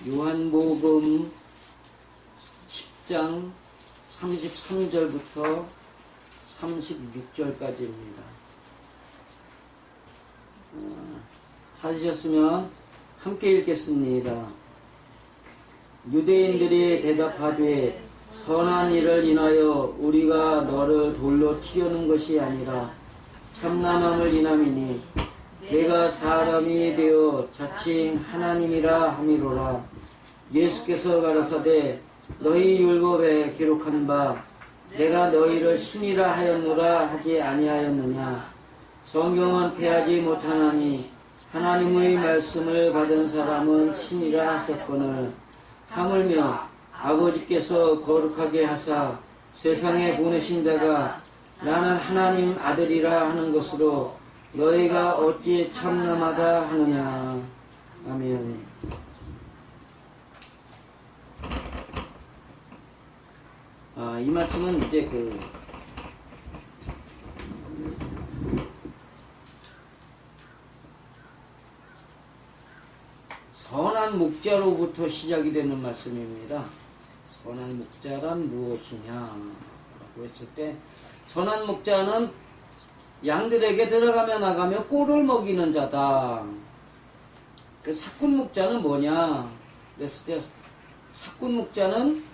요한복음 10장 33절부터 36절까지입니다. 찾으셨으면 함께 읽겠습니다. 유대인들이 대답하되 선한 일을 인하여 우리가 너를 돌로 치려는 것이 아니라 참남함을 인함이니 내가 사람이 되어 자칭 하나님이라 함이로라. 예수께서 가라사대 너희 율법에 기록한 바 내가 너희를 신이라 하였노라 하지 아니하였느냐. 성경은 패하지 못하나니 하나님의 말씀을 받은 사람은 신이라 하셨거늘 하물며 아버지께서 거룩하게 하사 세상에 보내신 자가 나는 하나님 아들이라 하는 것으로 너희가 어찌 참남하다 하느냐. 아멘. 이 말씀은 이제 선한 목자로부터 시작이 되는 말씀입니다. 선한 목자란 무엇이냐라고 했을 때, 선한 목자는 양들에게 들어가며 나가며 꼴을 먹이는 자다. 그 사꾼 목자는 뭐냐 그랬을 때, 사꾼 목자는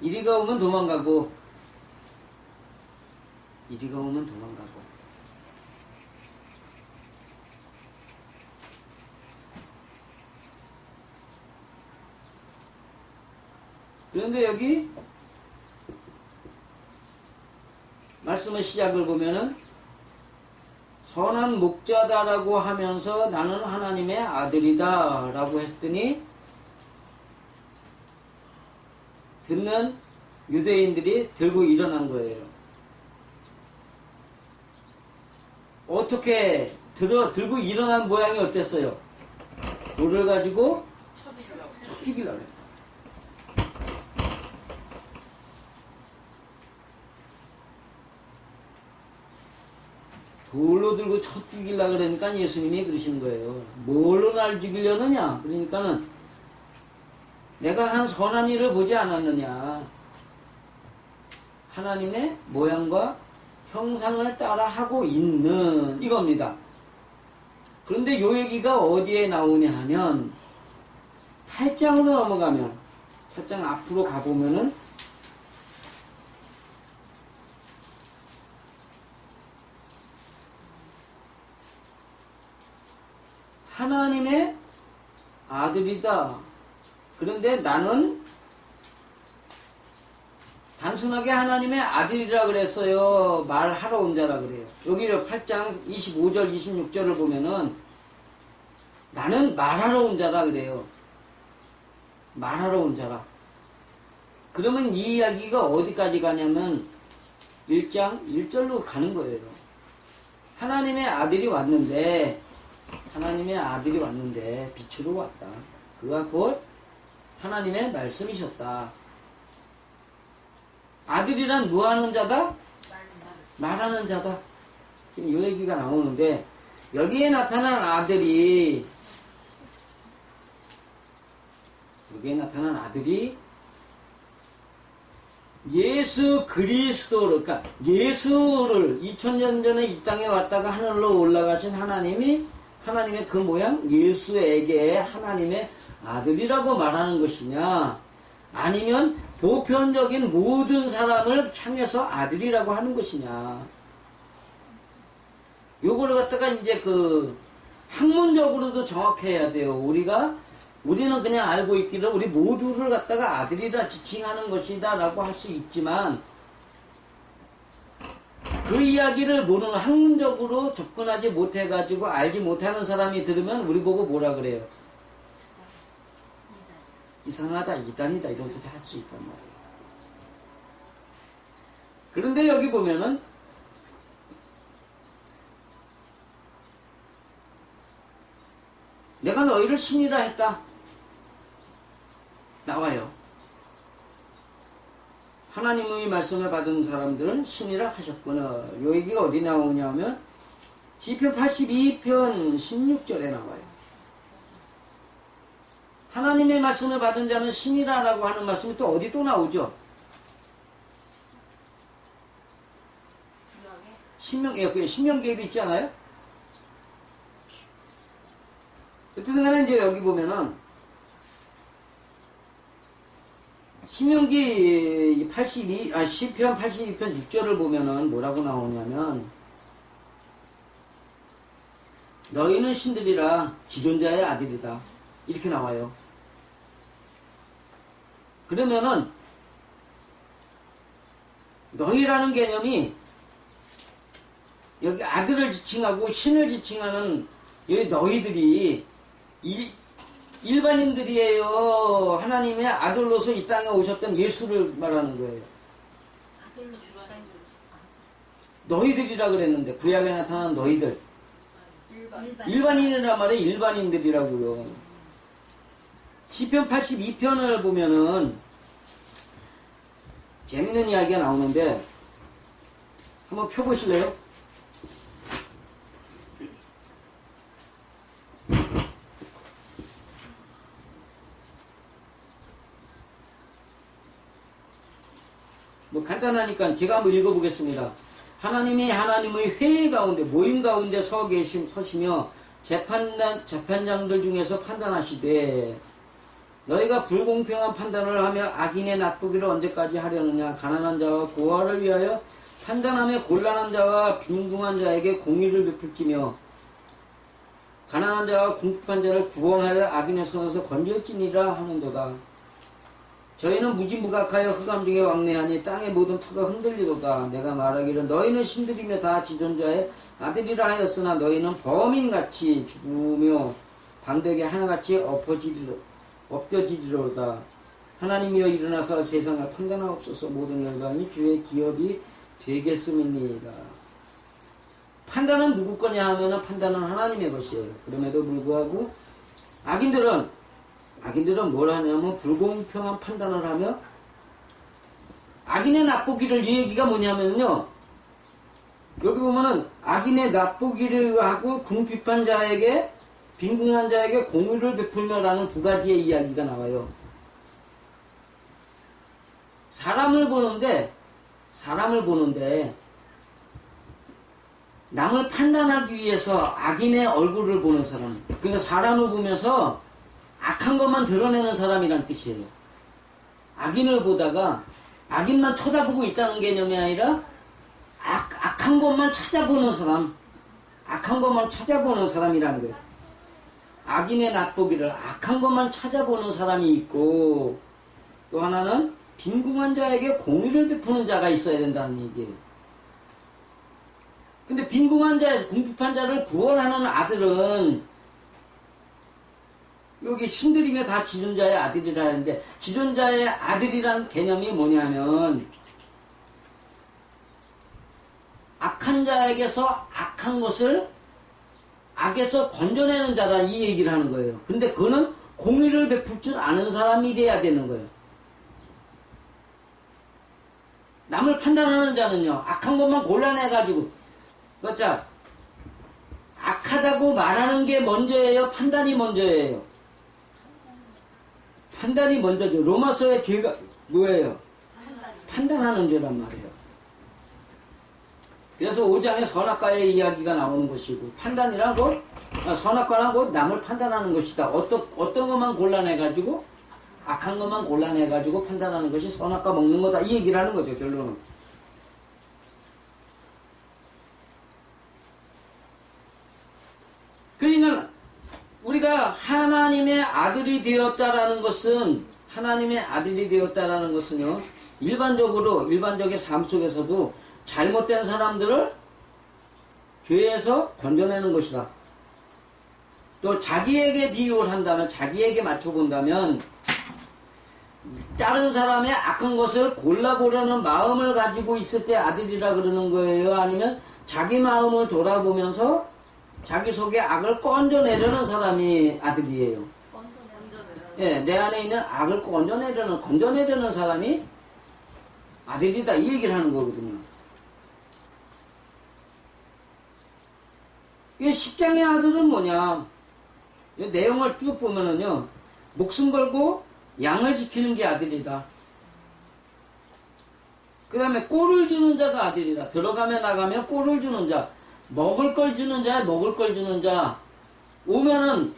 이리가 오면 도망가고 이리가 오면 도망가고, 그런데 여기 말씀의 시작을 보면은 선한 목자다라고 하면서 나는 하나님의 아들이다 라고 했더니 듣는 유대인들이 들고 일어난 거예요. 어떻게 들고 일어난 모양이 어땠어요? 돌을 가지고 쳐 죽이려고 해요. 돌로 들고 쳐 죽이려고 그러니까 예수님이 그러신 거예요. 뭘로 날 죽이려느냐? 그러니까는 내가 한 선한 일을 보지 않았느냐. 하나님의 모양과 형상을 따라 하고 있는 이겁니다. 그런데 요 얘기가 어디에 나오냐 하면 8장으로 넘어가면, 8장 앞으로 가보면은 하나님의 아들이다. 그런데 나는 단순하게 하나님의 아들이라 그랬어요? 말하러 온 자라 그래요. 여기 8장 25절 26절을 보면은 나는 말하러 온 자라 그래요. 말하러 온 자라. 그러면 이 이야기가 어디까지 가냐면 1장 1절로 가는 거예요. 하나님의 아들이 왔는데 빛으로 왔다. 그가 곧 하나님의 말씀이셨다. 아들이란 뭐하는 자다? 말하는 자다. 지금 이 얘기가 나오는데, 여기에 나타난 아들이 예수 그리스도를, 그러니까 예수를 2000년 전에 이 땅에 왔다가 하늘로 올라가신 하나님의 그 모양, 예수에게 하나님의 아들이라고 말하는 것이냐, 아니면 보편적인 모든 사람을 향해서 아들이라고 하는 것이냐. 요거를 갖다가 이제 학문적으로도 정확해야 돼요. 우리는 그냥 알고 있기를 우리 모두를 갖다가 아들이라 지칭하는 것이다 라고 할 수 있지만, 그 이야기를 모르는, 학문적으로 접근하지 못해가지고 알지 못하는 사람이 들으면 우리 보고 뭐라 그래요? 이상하다, 이단이다, 이런 소리 할 수 있단 말이에요. 그런데 여기 보면은 내가 너희를 신이라 했다. 나와요. 하나님의 말씀을 받은 사람들은 신이라 하셨구나. 요 얘기가 어디 나오냐면 시편 82편 16절에 나와요. 하나님의 말씀을 받은 자는 신이라라고 하는 말씀이 또 어디 또 나오죠? 신명기에도 있지 않아요? 어쨌든 간에 이제 여기 보면은 신명기 10편 82편 6절을 보면은 뭐라고 나오냐면 너희는 신들이라 지존자의 아들이다. 이렇게 나와요. 그러면은 너희라는 개념이 여기 아들을 지칭하고 신을 지칭하는 여기 너희들이 일반인들이에요. 하나님의 아들로서 이 땅에 오셨던 예수를 말하는 거예요. 너희들이라 그랬는데 구약에 나타난 너희들. 일반인이란 말에 일반인들이라고요. 시편 82편을 보면은 재밌는 이야기가 나오는데 한번 펴보실래요? 뭐 간단하니까 제가 한번 읽어보겠습니다. 하나님이 하나님의 회의 가운데 모임 가운데 서시며 재판장들 중에서 판단하시되 너희가 불공평한 판단을 하며 악인의 낫보기를 언제까지 하려느냐. 가난한 자와 고아를 위하여 판단하며 곤란한 자와 빈궁한 자에게 공의를 베풀지며 가난한 자와 궁핍한 자를 구원하여 악인의 손에서 건질지니라 하는도다. 저희는 무지무각하여 흑암 중에 왕래하니 땅의 모든 터가 흔들리도다. 내가 말하기를 너희는 신들이며 다 지존자의 아들이라 하였으나 너희는 범인같이 죽으며 방백에 하나같이 엎겨지리로다. 하나님이여 일어나서 세상을 판단하옵소서. 모든 열방이 주의 기업이 되겠음이니이다. 판단은 누구 거냐 하면은 판단은 하나님의 것이에요. 그럼에도 불구하고 악인들은 뭘 하냐면 불공평한 판단을 하며 악인의 낫보기를 이 얘기가 뭐냐면요. 여기 보면은 악인의 낫보기를 하고 궁핍한 자에게 빈궁한 자에게 공의를 베풀며라는 두 가지의 이야기가 나와요. 사람을 보는데 남을 판단하기 위해서 악인의 얼굴을 보는 사람. 그러니까 사람을 보면서 악한 것만 드러내는 사람이란 뜻이에요. 악인을 보다가 악인만 쳐다보고 있다는 개념이 아니라 악한 것만 찾아보는 사람. 악한 것만 찾아보는 사람이라는 거예요. 악인의 낫보기를 악한 것만 찾아보는 사람이 있고 또 하나는 빈궁한 자에게 공의를 베푸는 자가 있어야 된다는 얘기예요. 근데 빈궁한 자에서 궁핍한 자를 구원하는 아들은 여기 신들이며 다 지존자의 아들이라 하는데 지존자의 아들이란 개념이 뭐냐면 악한 자에게서 악한 것을 악에서 건져내는 자다 이 얘기를 하는 거예요. 근데 그거는 공의를 베풀 줄 아는 사람이 돼야 되는 거예요. 남을 판단하는 자는요. 악한 것만 골라내가지고 그렇죠? 악하다고 말하는 게 먼저예요? 판단이 먼저예요? 판단이 먼저죠. 로마서의 죄가 뭐예요? 판단하는 죄란 말이에요. 그래서 5장에 선악과의 이야기가 나오는 것이고 판단이란 것, 선악과란 것 남을 판단하는 것이다. 어떤 것만 골라내가지고 악한 것만 골라내가지고 판단하는 것이 선악과 먹는 거다. 이 얘기를 하는 거죠. 결론은. 그러니까 우리가 하나님의 아들이 되었다라는 것은요, 일반적의 삶 속에서도 잘못된 사람들을 죄에서 건져내는 것이다. 또 자기에게 비유를 한다면, 자기에게 맞춰본다면, 다른 사람의 악한 것을 골라보려는 마음을 가지고 있을 때 아들이라 그러는 거예요? 아니면 자기 마음을 돌아보면서 자기 속에 악을 건져내려는 사람이 아들이에요. 예, 내 안에 있는 악을 건져내려는 사람이 아들이다. 이 얘기를 하는 거거든요. 이 10장의 아들은 뭐냐? 이 내용을 쭉 보면은요, 목숨 걸고 양을 지키는 게 아들이다. 그 다음에 꼴을 주는 자가 아들이다. 들어가며 나가며 꼴을 주는 자, 먹을 걸 주는 자야, 먹을 걸 주는 자. 오면은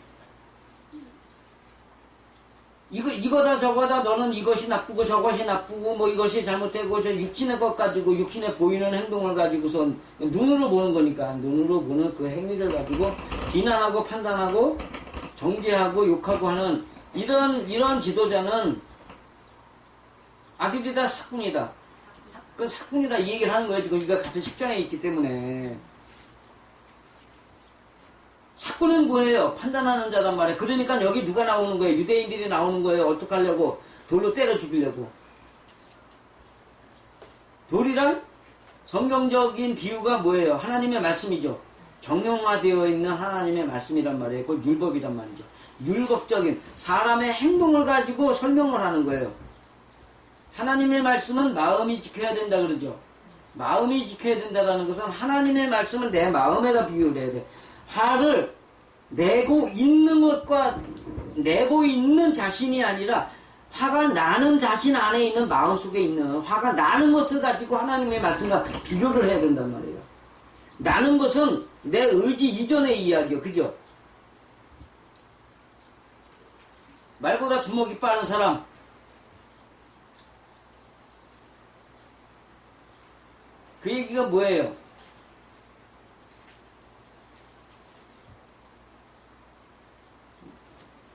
이거다 저거다 너는 이것이 나쁘고 저것이 나쁘고 뭐 이것이 잘못되고 저 육신의 것 가지고 육신에 보이는 행동을 가지고선 눈으로 보는 거니까 눈으로 보는 그 행위를 가지고 비난하고 판단하고 정죄하고 욕하고 하는 이런 지도자는 아들이다 사꾼이다. 그 사꾼이다 이 얘기를 하는 거예요. 지금 우리가 같은 십장에 있기 때문에. 사꾼은 뭐예요? 판단하는 자란 말이에요. 그러니까 여기 누가 나오는 거예요? 유대인들이 나오는 거예요. 어떡하려고? 돌로 때려 죽이려고. 돌이란 성경적인 비유가 뭐예요? 하나님의 말씀이죠. 정형화되어 있는 하나님의 말씀이란 말이에요. 그 율법이란 말이죠. 율법적인 사람의 행동을 가지고 설명을 하는 거예요. 하나님의 말씀은 마음이 지켜야 된다 그러죠. 마음이 지켜야 된다는 것은 하나님의 말씀을 내 마음에다 비유를 해야 돼. 화를 내고 있는 것과 내고 있는 자신이 아니라 화가 나는 자신 안에 있는 마음 속에 있는 화가 나는 것을 가지고 하나님의 말씀과 비교를 해야 된단 말이에요. 나는 것은 내 의지 이전의 이야기요. 그죠? 말보다 주먹이 빠른 사람. 그 얘기가 뭐예요?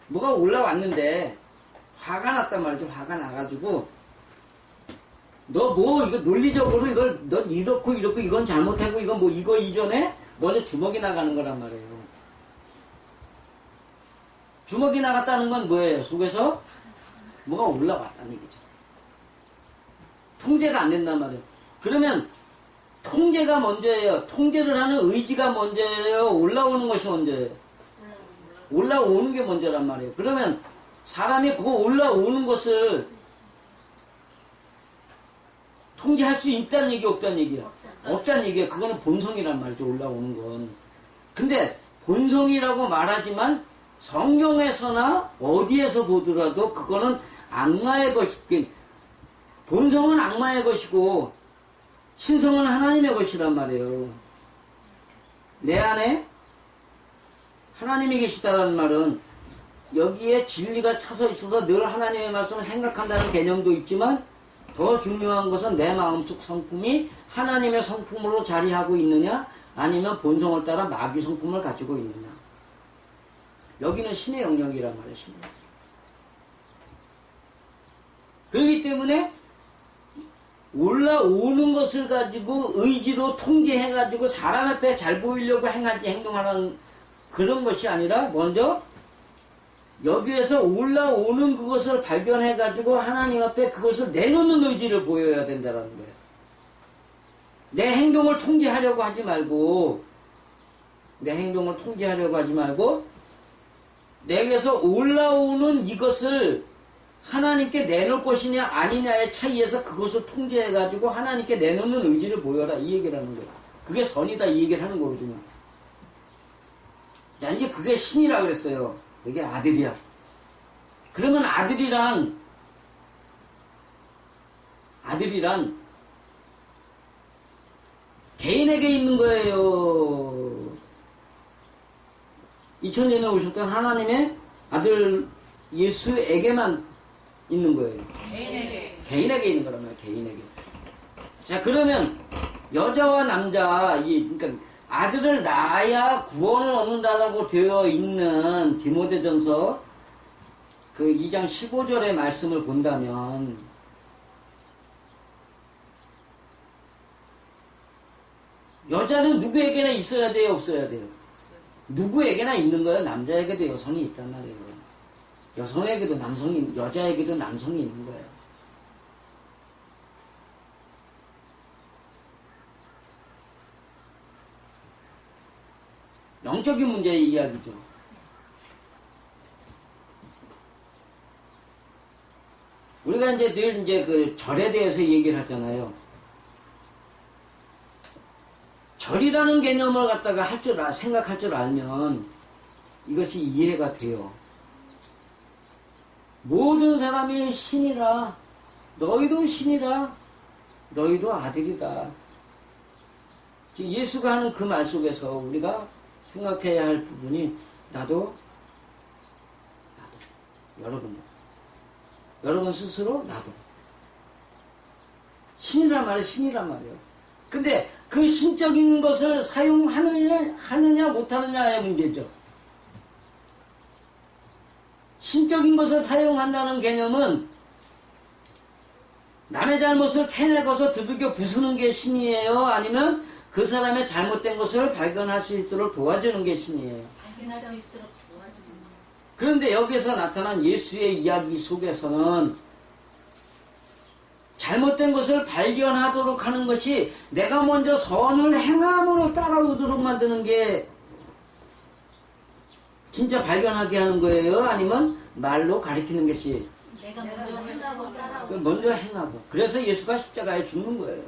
뭐가 올라왔는데 화가 났단 말이죠. 화가 나가지고 너 뭐 이거 논리적으로 이걸 넌 이렇고 이건 잘못하고 이건 뭐 이거 이전에 먼저 주먹이 나가는 거란 말이에요. 주먹이 나갔다는 건 뭐예요? 속에서 뭐가 올라왔다는 얘기죠. 통제가 안 된단 말이에요. 그러면 통제가 먼저예요. 통제를 하는 의지가 먼저예요. 올라오는 것이 먼저예요. 올라오는 게 먼저란 말이에요. 그러면 사람이 그 올라오는 것을 통제할 수 있다는 얘기 없다는 얘기야. 없다는 얘기야. 그거는 본성이란 말이죠. 올라오는 건. 근데 본성이라고 말하지만 성경에서나 어디에서 보더라도 그거는 악마의 것이긴 본성은 악마의 것이고 신성은 하나님의 것이란 말이에요. 내 안에 하나님이 계시다는 말은 여기에 진리가 차서 있어서 늘 하나님의 말씀을 생각한다는 개념도 있지만 더 중요한 것은 내 마음속 성품이 하나님의 성품으로 자리하고 있느냐 아니면 본성을 따라 마귀 성품을 가지고 있느냐. 여기는 신의 영역이란 말이에요. 신의. 그렇기 때문에 올라오는 것을 가지고 의지로 통제해가지고 사람 앞에 잘 보이려고 행동하는 그런 것이 아니라 먼저 여기에서 올라오는 그것을 발견해가지고 하나님 앞에 그것을 내놓는 의지를 보여야 된다는 거예요. 내 행동을 통제하려고 하지 말고 내게서 올라오는 이것을 하나님께 내놓을 것이냐 아니냐의 차이에서 그것을 통제해가지고 하나님께 내놓는 의지를 보여라 이 얘기를 하는 거예요. 그게 선이다 이 얘기를 하는 거거든요. 자, 이제 그게 신이라 그랬어요. 이게 아들이야. 그러면 아들이란 개인에게 있는 거예요. 2000년에 오셨던 하나님의 아들 예수에게만 있는 거예요. 개인에게 있는 거란 말이에요. 개인에게. 자, 그러면 여자와 남자, 그러니까 아들을 낳아야 구원을 얻는다라고 되어 있는 디모데전서 그 2장 15절의 말씀을 본다면 여자는 누구에게나 있어야 돼요? 없어야 돼요? 누구에게나 있는 거예요. 남자에게도 여성이 있단 말이에요. 여성에게도 남성이, 여자에게도 남성이 있는 거예요. 영적인 문제의 이야기죠. 우리가 이제 늘 이제 그 절에 대해서 얘기를 하잖아요. 절이라는 개념을 갖다가 생각할 줄 알면 이것이 이해가 돼요. 모든 사람이 신이라. 너희도 신이라. 너희도 아들이다. 예수가 하는 그 말 속에서 우리가 생각해야 할 부분이 나도 여러분 스스로 나도 신이란 말이에요. 신이란 말이에요. 근데 그 신적인 것을 사용하느냐 못하느냐의 문제죠. 신적인 것을 사용한다는 개념은 남의 잘못을 캐내고서 두들겨 부수는 게 신이에요? 아니면 그 사람의 잘못된 것을 발견할 수 있도록 도와주는 게 신이에요? 발견할 수 있도록 도와주는 거. 그런데 여기서 나타난 예수의 이야기 속에서는 잘못된 것을 발견하도록 하는 것이 내가 먼저 선을 행함으로 따라오도록 만드는 게 진짜 발견하게 하는 거예요? 아니면 말로 가리키는 것이? 내가 먼저 행하고 따라오고. 먼저 행하고. 그래서 예수가 십자가에 죽는 거예요.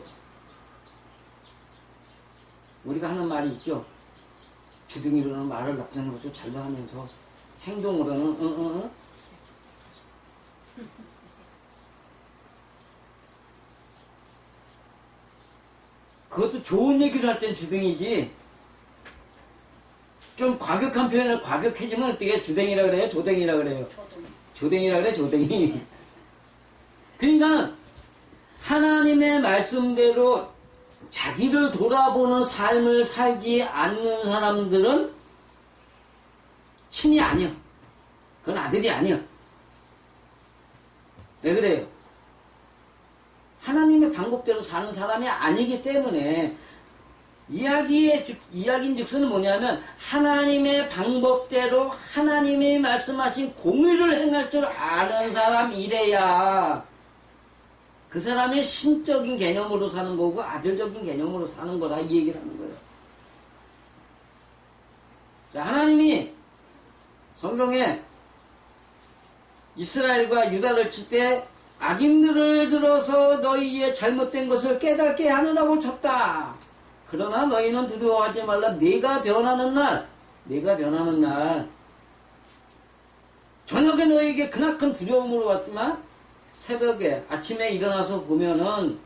우리가 하는 말이 있죠. 주둥이로는 말을 나쁜 것을 잘로 하면서 행동으로는 그것도 좋은 얘기를 할 땐 주둥이지. 좀 과격한 표현을 과격해지면 어떻게 주댕이라 그래요? 조댕이라 그래요? 조댕이라 그래, 조댕이. 그러니까 하나님의 말씀대로 자기를 돌아보는 삶을 살지 않는 사람들은 신이 아니야. 그건 아들이 아니야. 왜 그래요? 하나님의 방법대로 사는 사람이 아니기 때문에 이야기인즉슨 뭐냐면 하나님의 방법대로 하나님이 말씀하신 공의를 행할 줄 아는 사람이래야 그 사람의 신적인 개념으로 사는 거고 아들적인 개념으로 사는 거다 이 얘기를 하는 거예요. 하나님이 성경에 이스라엘과 유다를 칠 때 악인들을 들어서 너희의 잘못된 것을 깨닫게 하느라고 쳤다. 그러나 너희는 두려워하지 말라. 내가 변하는 날 저녁에 너희에게 그나큰 두려움으로 왔지만 새벽에 아침에 일어나서 보면은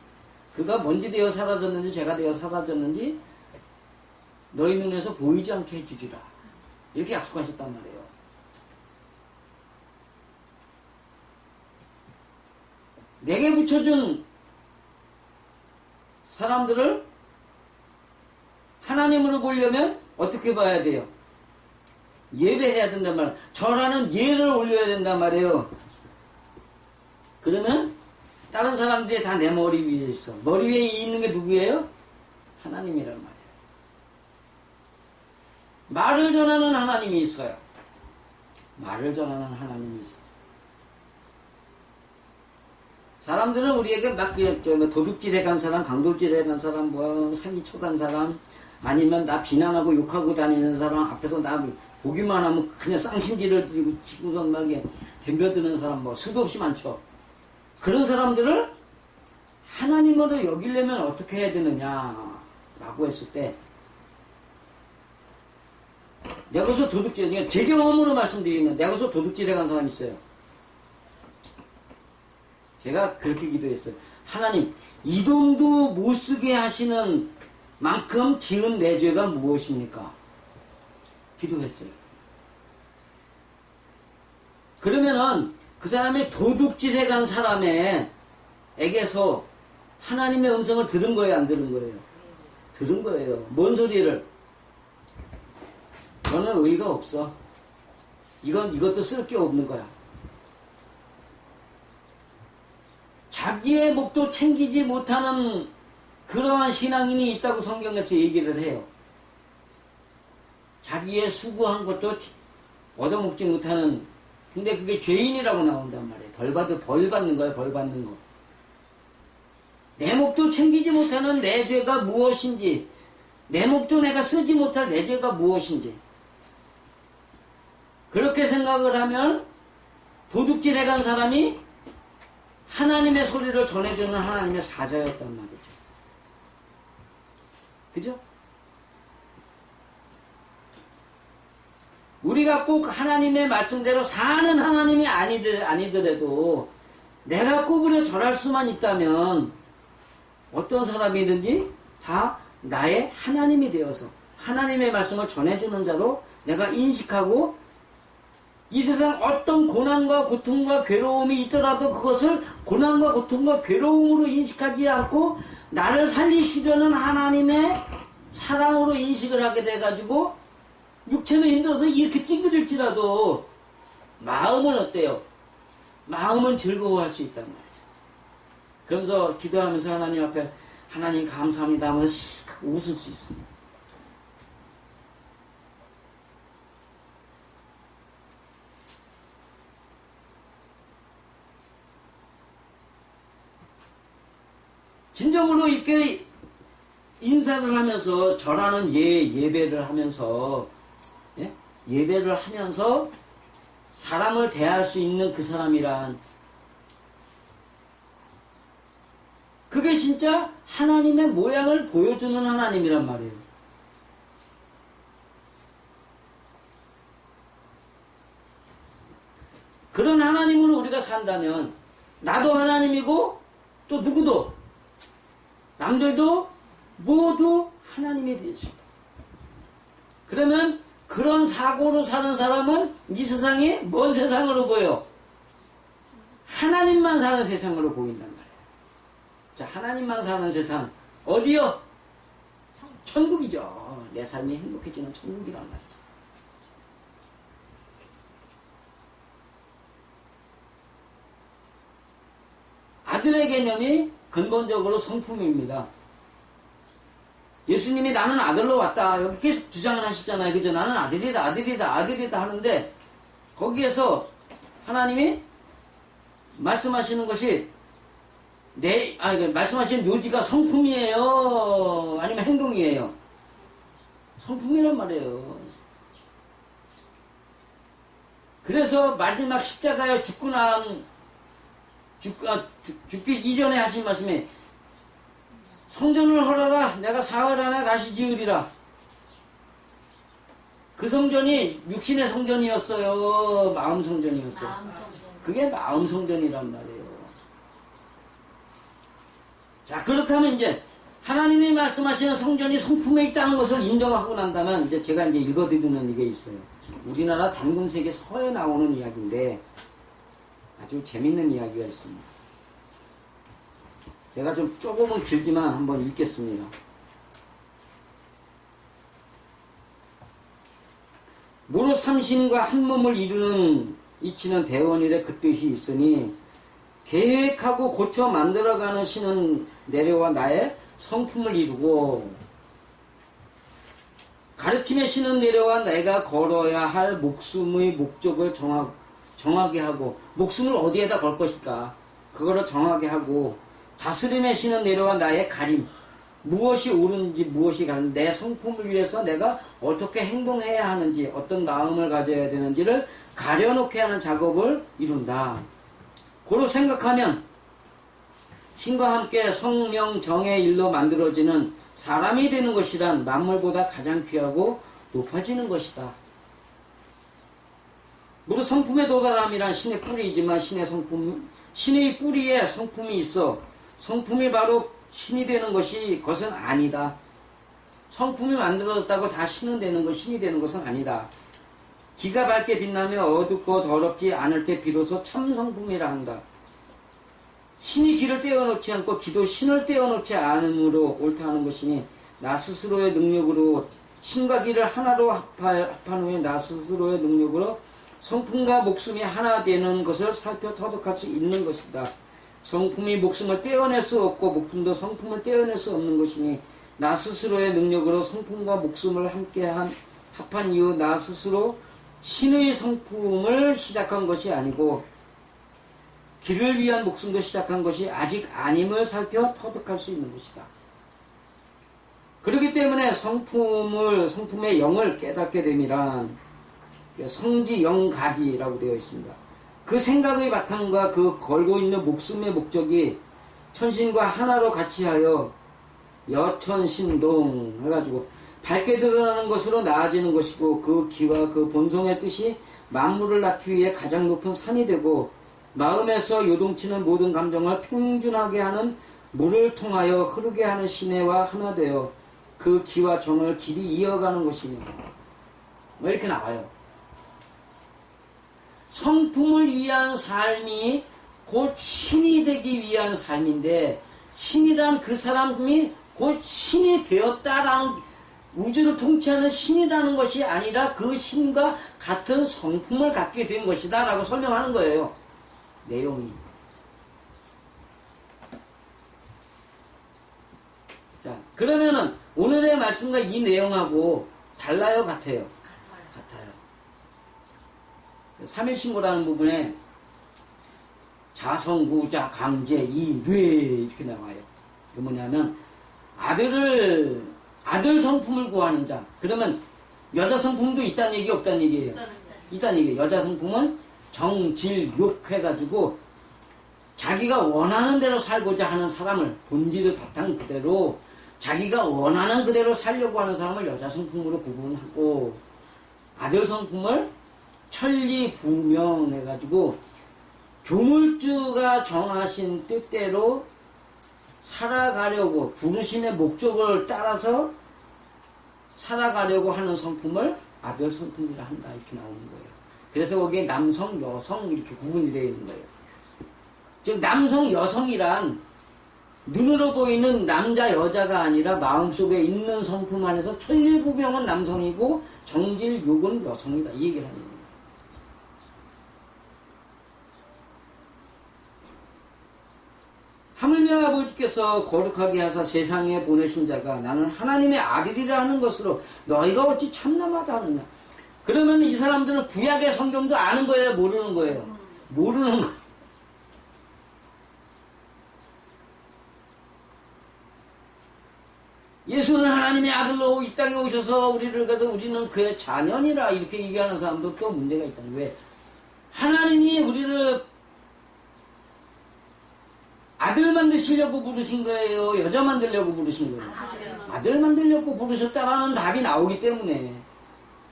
그가 먼지 되어 사라졌는지 죄가 되어 사라졌는지 너희 눈에서 보이지 않게 해주리라. 이렇게 약속하셨단 말이에요. 내게 붙여준 사람들을 하나님으로 보려면 어떻게 봐야 돼요? 예배해야 된단 말이에요. 절하는 예를 올려야 된단 말이에요. 그러면 다른 사람들이 다 내 머리 위에 있어. 머리 위에 있는 게 누구예요? 하나님이란 말이에요. 말을 전하는 하나님이 있어요. 말을 전하는 하나님이 있어요. 사람들은 우리에게 막 도둑질해 간 사람, 강도질해 간 사람, 사기쳐 간 사람, 아니면 나 비난하고 욕하고 다니는 사람 앞에서 나 보기만 하면 그냥 쌍심지를 들고 치고선 막 덤벼드는 사람 수도 없이 많죠. 그런 사람들을 하나님으로 여기려면 어떻게 해야 되느냐라고 했을 때 내가서 도둑질, 제 경험으로 말씀드리면 내가서 도둑질해 간 사람이 있어요. 제가 그렇게 기도했어요. 하나님, 이 돈도 못 쓰게 하시는 만큼 지은 내 죄가 무엇입니까? 기도했어요. 그러면은 그 사람이 도둑질해 간 사람에게서 하나님의 음성을 들은 거예요, 안 들은 거예요? 들은 거예요. 뭔 소리를? 너는 의의가 없어. 이것도 쓸 게 없는 거야. 자기의 목도 챙기지 못하는 그러한 신앙인이 있다고 성경에서 얘기를 해요. 자기의 수고한 것도 얻어먹지 못하는, 근데 그게 죄인이라고 나온단 말이에요. 벌 받는 거예요, 벌 받는 거. 내 목도 챙기지 못하는 내 죄가 무엇인지, 내 목도 내가 쓰지 못할 내 죄가 무엇인지. 그렇게 생각을 하면 도둑질 해간 사람이 하나님의 소리를 전해주는 하나님의 사자였단 말이죠. 그죠? 우리가 꼭 하나님의 말씀대로 사는 하나님이 아니더라도 내가 구부려 절할 수만 있다면 어떤 사람이든지 다 나의 하나님이 되어서 하나님의 말씀을 전해주는 자로 내가 인식하고 이 세상 어떤 고난과 고통과 괴로움이 있더라도 그것을 고난과 고통과 괴로움으로 인식하지 않고 나를 살리시려는 하나님의 사랑으로 인식을 하게 돼가지고 육체는 힘들어서 이렇게 찡그릴지라도 마음은 어때요? 마음은 즐거워할 수 있단 말이죠. 그러면서 기도하면서 하나님 앞에 하나님 감사합니다 하면서 씩 하고 웃을 수 있습니다. 진정으로 이렇게 인사를 하면서 절하는 예배를 하면서 예배를 하면서 사람을 대할 수 있는 그 사람이란 그게 진짜 하나님의 모양을 보여주는 하나님이란 말이에요. 그런 하나님으로 우리가 산다면 나도 하나님이고 또 누구도 남들도 모두 하나님이 될 수 있다. 그러면 그런 사고로 사는 사람은 이 세상이 뭔 세상으로 보여? 하나님만 사는 세상으로 보인단 말이에요. 자, 하나님만 사는 세상 어디요? 천국이죠. 내 삶이 행복해지는 천국이란 말이죠. 아들의 개념이 근본적으로 성품입니다. 예수님이 나는 아들로 왔다. 여기 계속 주장을 하시잖아요. 그죠? 나는 아들이다, 아들이다, 아들이다 하는데 거기에서 하나님이 말씀하시는 것이 말씀하시는 묘지가 성품이에요? 아니면 행동이에요? 성품이란 말이에요. 그래서 마지막 십자가에 죽기 이전에 하신 말씀이 성전을 헐어라. 내가 사흘 안에 다시 지으리라. 그 성전이 육신의 성전이었어요? 마음 성전이었어요? 그게 마음 성전이란 말이에요. 자, 그렇다면 이제 하나님이 말씀하시는 성전이 성품에 있다는 것을 인정하고 난다면 이제 제가 이제 읽어드리는 이게 있어요. 우리나라 단군세계 서에 나오는 이야기인데 아주 재밌는 이야기가 있습니다. 제가 좀 조금은 길지만 한번 읽겠습니다. 무릇 삼신과 한 몸을 이치는 대원일에 그 뜻이 있으니 계획하고 고쳐 만들어가는 신은 내려와 나의 성품을 이루고 가르침의 신은 내려와 내가 걸어야 할 목숨의 목적을 정하게 하고 목숨을 어디에다 걸 것일까 그거를 정하게 하고 다스림의 신은 내려와 나의 가림 무엇이 옳은지 무엇이 가는지 내 성품을 위해서 내가 어떻게 행동해야 하는지 어떤 마음을 가져야 되는지를 가려놓게 하는 작업을 이룬다. 고로 생각하면 신과 함께 성명정의 일로 만들어지는 사람이 되는 것이란 만물보다 가장 귀하고 높아지는 것이다. 무릇 성품에 도달함이란 신의 뿌리이지만 신의 뿌리에 성품이 있어 성품이 바로 신이 되는 것은 아니다. 성품이 만들어졌다고 다 신은 되는 것, 신이 되는 것은 아니다. 기가 밝게 빛나며 어둡고 더럽지 않을 때 비로소 참 성품이라 한다. 신이 길을 떼어놓지 않고 기도 신을 떼어놓지 않음으로 옳다 하는 것이니 나 스스로의 능력으로 신과 길을 하나로 합한 후에 나 스스로의 능력으로 성품과 목숨이 하나 되는 것을 살펴 터득할 수 있는 것이다. 성품이 목숨을 떼어낼 수 없고 목숨도 성품을 떼어낼 수 없는 것이니 나 스스로의 능력으로 성품과 목숨을 함께 합한 이후 나 스스로 신의 성품을 시작한 것이 아니고 길을 위한 목숨도 시작한 것이 아직 아님을 살펴 터득할 수 있는 것이다. 그렇기 때문에 성품의 영을 깨닫게 됨이란 성지영갑이라고 되어 있습니다. 그 생각의 바탕과 그 걸고 있는 목숨의 목적이 천신과 하나로 같이하여 여천신동 해가지고 밝게 드러나는 것으로 나아지는 것이고 그 기와 그 본성의 뜻이 만물을 낳기 위해 가장 높은 산이 되고 마음에서 요동치는 모든 감정을 평준하게 하는 물을 통하여 흐르게 하는 시내와 하나 되어 그 기와 정을 길이 이어가는 것이니 뭐 이렇게 나와요. 성품을 위한 삶이 곧 신이 되기 위한 삶인데 신이란 그 사람이 곧 신이 되었다라는 우주를 통치하는 신이라는 것이 아니라 그 신과 같은 성품을 갖게 된 것이다 라고 설명하는 거예요. 내용이. 자, 그러면은 오늘의 말씀과 이 내용하고 달라요, 같아요? 같아요. 삼일신고라는 부분에 자성구자 강제 이뇌 이렇게 나와요. 이게 뭐냐면 아들 성품을 구하는 자. 그러면 여자 성품도 있다는 얘기 없다는 얘기예요. 있다는 얘기예요. 여자 성품은 정질욕 해가지고 자기가 원하는 대로 살고자 하는 사람을 본질을 바탕 그대로 자기가 원하는 그대로 살려고 하는 사람을 여자 성품으로 구분하고 아들 성품을 천리분명 해가지고 조물주가 정하신 뜻대로 살아가려고 부르심의 목적을 따라서 살아가려고 하는 성품을 아들 성품이라 한다 이렇게 나오는 거예요. 그래서 거기에 남성, 여성 이렇게 구분이 되어 있는 거예요. 즉 남성, 여성이란 눈으로 보이는 남자, 여자가 아니라 마음속에 있는 성품 안에서 천리부명은 남성이고 정질, 욕은 여성이다 이 얘기를 하는 거예요. 하물며 아버지께서 거룩하게 하사 세상에 보내신 자가 나는 하나님의 아들이라 하는 것으로 너희가 어찌 참남하다 하느냐. 그러면 이 사람들은 구약의 성경도 아는 거예요, 모르는 거예요? 모르는 거. 예수는 하나님의 아들로 이 땅에 오셔서 우리를 가서 우리는 그의 자녀니라 이렇게 얘기하는 사람도 또 문제가 있다는 거예요. 하나님이 우리를 아들 만드시려고 부르신 거예요? 여자 만들려고 부르신 거예요? 아들 만들려고 부르셨다라는 답이 나오기 때문에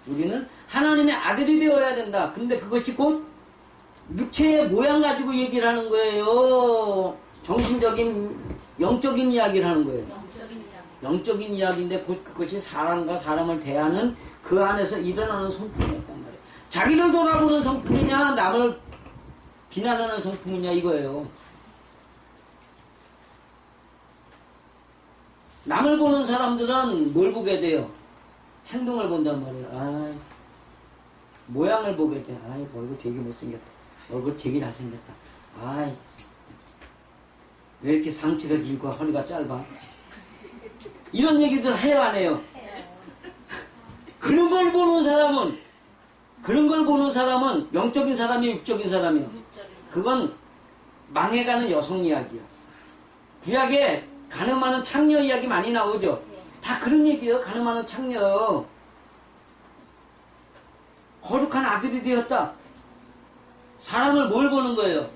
우리는 하나님의 아들이 되어야 된다. 근데 그것이 곧 육체의 모양 가지고 얘기를 하는 거예요. 정신적인, 영적인 이야기를 하는 거예요. 영적인 이야기인데 곧 그것이 사람과 사람을 대하는 그 안에서 일어나는 성품이었단 말이에요. 자기를 돌아보는 성품이냐 남을 비난하는 성품이냐 이거예요. 남을 보는 사람들은 뭘 보게 돼요? 행동을 본단 말이에요. 아, 모양을 보게 돼. 아이, 얼굴 되게 못생겼다. 얼굴 되게 잘생겼다. 아이, 왜 이렇게 상체가 길고 허리가 짧아? 이런 얘기들 해요, 안 해요? 그런 걸 보는 사람은 영적인 사람이에요, 육적인 사람이에요? 그건 망해가는 여성 이야기야. 구약에 가늠하는 창녀 이야기 많이 나오죠? 다 그런 얘기예요. 가늠하는 창녀. 거룩한 아들이 되었다. 사람을 뭘 보는 거예요?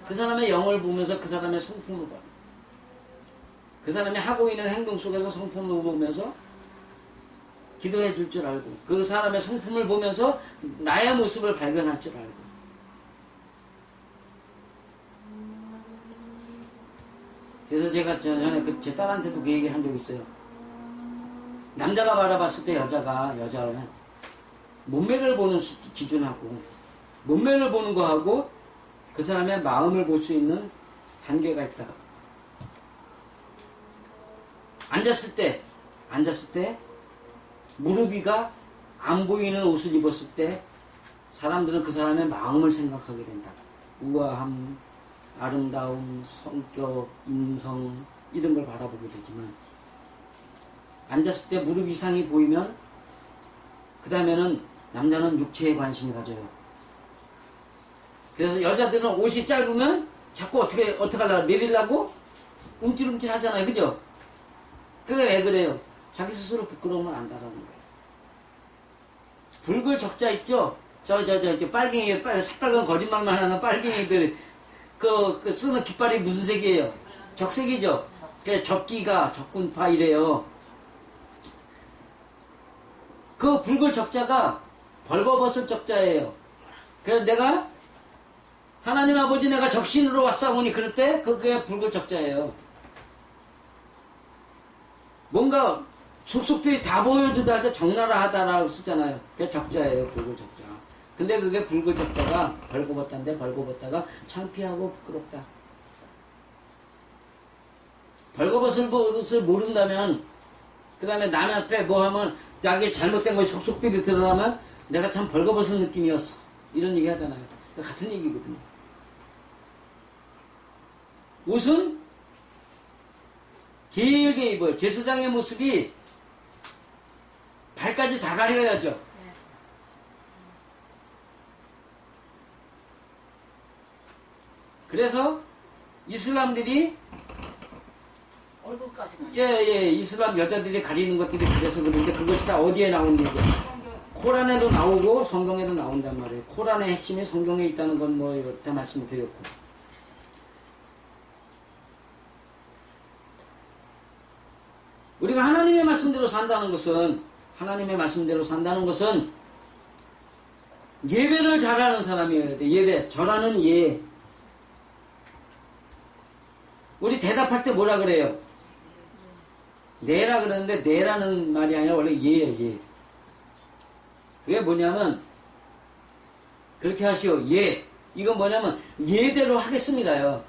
그 사람의 영을 보면서 그 사람의 성품을 봐요. 그 사람이 하고 있는 행동 속에서 성품을 보면서 기도해 줄 줄 알고 그 사람의 성품을 보면서 나의 모습을 발견할 줄 알고 그래서 제가 전에 제 딸한테도 그 얘기를 한 적이 있어요. 남자가 바라봤을 때 여자는 몸매를 보는 기준하고 몸매를 보는 거하고 그 사람의 마음을 볼 수 있는 한계가 있다. 앉았을 때 무릎 위가 안 보이는 옷을 입었을 때 사람들은 그 사람의 마음을 생각하게 된다. 우아함, 아름다움, 성격, 인성 이런 걸 바라보게 되지만 앉았을 때 무릎 이상이 보이면 그 다음에는 남자는 육체에 관심이 가져요. 그래서 여자들은 옷이 짧으면 자꾸 어떻게 하려고 내리려고 움찔움찔 하잖아요. 그죠? 그게 왜 그래요? 자기 스스로 부끄러우면 안다라는 거예요. 붉을 적자 있죠? 빨갱이, 새빨간 거짓말만 하는 빨갱이들, 그 쓰는 깃발이 무슨 색이에요? 적색이죠? 그래서 적기가 적군파 이래요. 그 붉을 적자가 벌거벗을 적자예요. 그래서 내가 하나님 아버지 내가 적신으로 왔사오니 그럴 때 그게 붉을 적자예요. 뭔가 속속들이 다 보여주다 할 때 적나라하다라고 쓰잖아요. 그게 적자예요. 붉을 적자. 근데 그게 붉을 적자가 벌거벗다인데 벌거벗다가 창피하고 부끄럽다. 벌거벗을 것을 모른다면 그 다음에 남 앞에 뭐 하면 나게 잘못된 것이 속속들이 드러나면 내가 참 벌거벗은 느낌이었어. 이런 얘기 하잖아요. 같은 얘기거든요. 옷은 길게 입어요. 제사장의 모습이 발까지 다 가려야죠. 그래서 이슬람들이 얼굴까지만. 이슬람 여자들이 가리는 것들이 그래서 그런데 그것이 다 어디에 나오는 얘기야? 코란에도 나오고 성경에도 나온단 말이에요. 코란의 핵심이 성경에 있다는 건 뭐 이렇게 말씀을 드렸고. 우리가 하나님의 말씀대로 산다는 것은 예배를 잘하는 사람이어야 돼. 예배, 절하는 예. 우리 대답할 때 뭐라 그래요? 네라 그러는데 네라는 말이 아니라 원래 예예요. 예. 그게 뭐냐면 그렇게 하시오. 예. 이건 뭐냐면 예대로 하겠습니다요.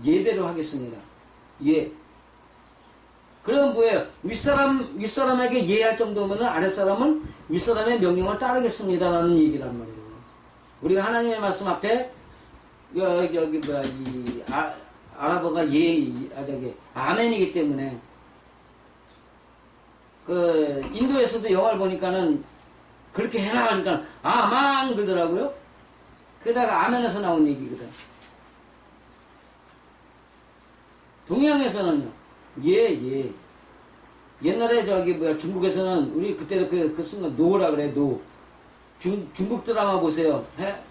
예대로 하겠습니다. 예. 그럼 뭐예요? 윗사람에게 예할 정도면 아랫사람은 윗사람의 명령을 따르겠습니다라는 얘기란 말이에요. 우리가 하나님의 말씀 앞에 여기 뭐야 이 아랍어가 아멘이기 때문에 그 인도에서도 영화를 보니까는 그렇게 해라 하니까 아망 그러더라고요. 그러다가 아멘에서 나온 얘기거든. 동양에서는요. 예. 옛날에 중국에서는 우리 그때도 그 쓴 거 노라 그래. 노. 중국 드라마 보세요.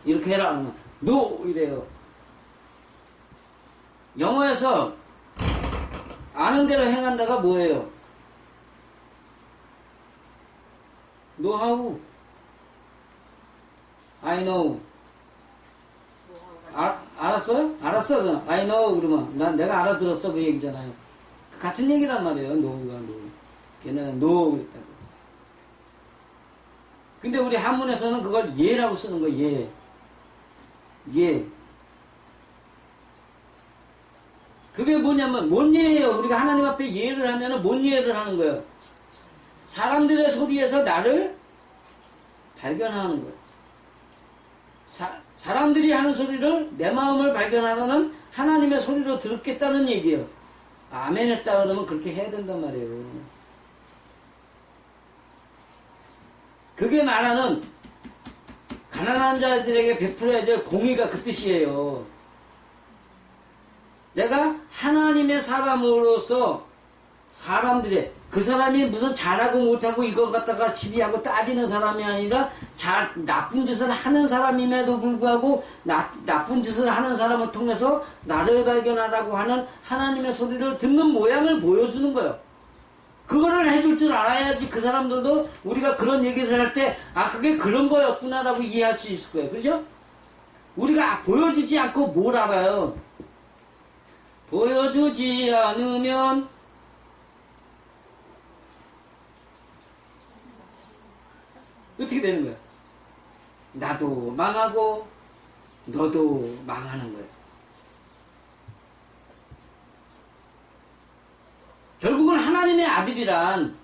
이렇게 해라. 노 이래요. 영어에서 아는 대로 행한다가 뭐예요? know how. I know. 알았어요? 알았어. 그럼 I know 그러면 내가 알아들었어 그 얘기잖아요. 같은 얘기란 말이에요. know가 know. 옛날에 know 그랬다고. 근데 우리 한문에서는 그걸 예라고 쓰는 거예요. 예. 그게 뭐냐면 뭔 예예요? 우리가 하나님 앞에 예를 하면은 뭔 예를 하는 거예요? 사람들의 소리에서 나를 발견하는 거예요. 사람들이 하는 소리를 내 마음을 발견하는 하나님의 소리로 들었겠다는 얘기예요. 아멘 했다 그러면 그렇게 해야 된단 말이에요. 그게 말하는 가난한 자들에게 베풀어야 될 공의가 그 뜻이에요. 내가 하나님의 사람으로서 사람들의 그 사람이 무슨 잘하고 못하고 이거 갖다가 지비하고 따지는 사람이 아니라 나쁜 짓을 하는 사람임에도 불구하고 나쁜 짓을 하는 사람을 통해서 나를 발견하라고 하는 하나님의 소리를 듣는 모양을 보여주는 거예요. 그거를 해줄 줄 알아야지 그 사람들도 우리가 그런 얘기를 할 때 그게 그런 거였구나라고 이해할 수 있을 거예요. 그죠? 우리가 보여주지 않고 뭘 알아요? 보여주지 않으면 어떻게 되는 거예요? 나도 망하고 너도 망하는 거예요. 결국은 하나님의 아들이란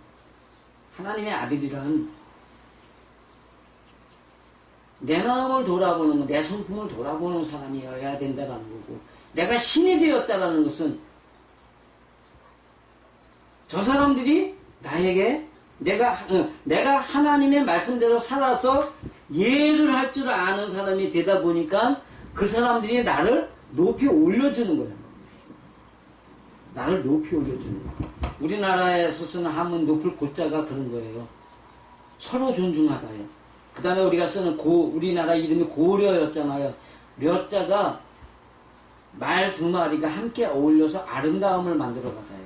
내 마음을 돌아보는 거, 내 성품을 돌아보는 사람이어야 된다는 거고, 내가 신이 되었다는 것은 저 사람들이 나에게 내가 하나님의 말씀대로 살아서 예를 할 줄 아는 사람이 되다 보니까 그 사람들이 나를 높이 올려주는 거예요. 나를 높이 올려주는 거예요. 우리나라에서 쓰는 한문 높을 고자가 그런 거예요. 서로 존중하다요. 그 다음에 우리가 쓰는 우리나라 이름이 고려였잖아요. 려자가 말 두 마리가 함께 어울려서 아름다움을 만들어가다요.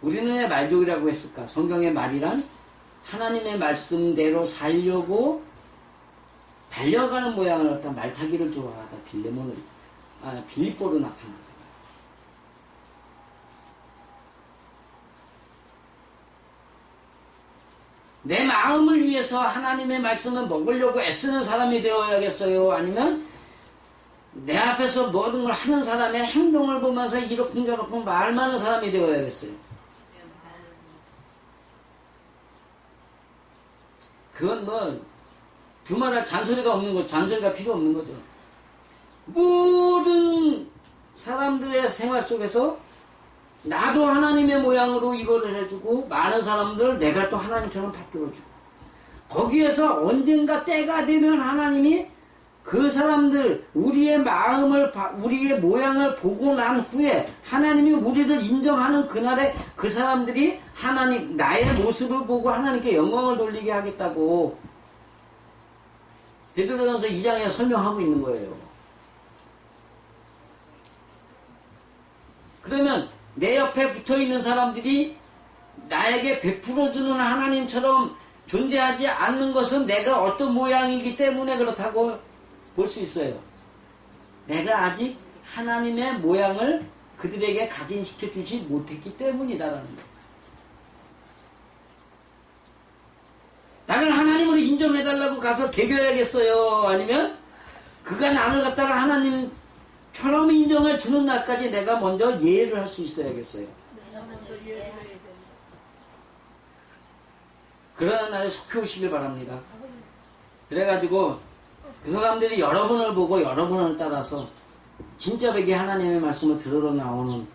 우리는 왜 말족이라고 했을까? 성경의 말이란 하나님의 말씀대로 살려고 달려가는 모양을 갖다 말타기를 좋아하다 빌립보로 나타납니다. 내 마음을 위해서 하나님의 말씀을 먹으려고 애쓰는 사람이 되어야겠어요? 아니면 내 앞에서 모든 걸 하는 사람의 행동을 보면서 이러쿵저러쿵 말 많은 사람이 되어야겠어요? 그건 뭐 두말할 잔소리가 없는 거, 잔소리가 필요 없는 거죠. 모든 사람들의 생활 속에서 나도 하나님의 모양으로 이거를 해주고 많은 사람들 내가 또 하나님처럼 바뀌어주고 거기에서 언젠가 때가 되면 하나님이 그 사람들 우리의 마음을 우리의 모양을 보고 난 후에 하나님이 우리를 인정하는 그날에 그 사람들이 하나님 나의 모습을 보고 하나님께 영광을 돌리게 하겠다고 베드로전서 2장에 설명하고 있는 거예요. 그러면 내 옆에 붙어있는 사람들이 나에게 베풀어주는 하나님처럼 존재하지 않는 것은 내가 어떤 모양이기 때문에 그렇다고 볼 수 있어요. 내가 아직 하나님의 모양을 그들에게 각인시켜 주지 못했기 때문이다라는 거예요. 나를 하나님으로 인정해달라고 가서 개교해야겠어요? 아니면 그가 나를 갖다가 하나님처럼 인정해 주는 날까지 내가 먼저 예를 할 수 있어야겠어요? 그러는 날에 속해 오시길 바랍니다. 그래가지고 그 사람들이 여러분을 보고 여러분을 따라서 진짜 백이 하나님의 말씀을 들으러 나오는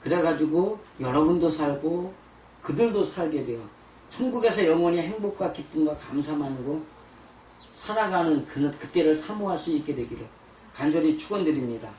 그래가지고 여러분도 살고 그들도 살게 돼요. 천국에서 영원히 행복과 기쁨과 감사만으로 살아가는 그때를 사모할 수 있게 되기를 간절히 축원드립니다.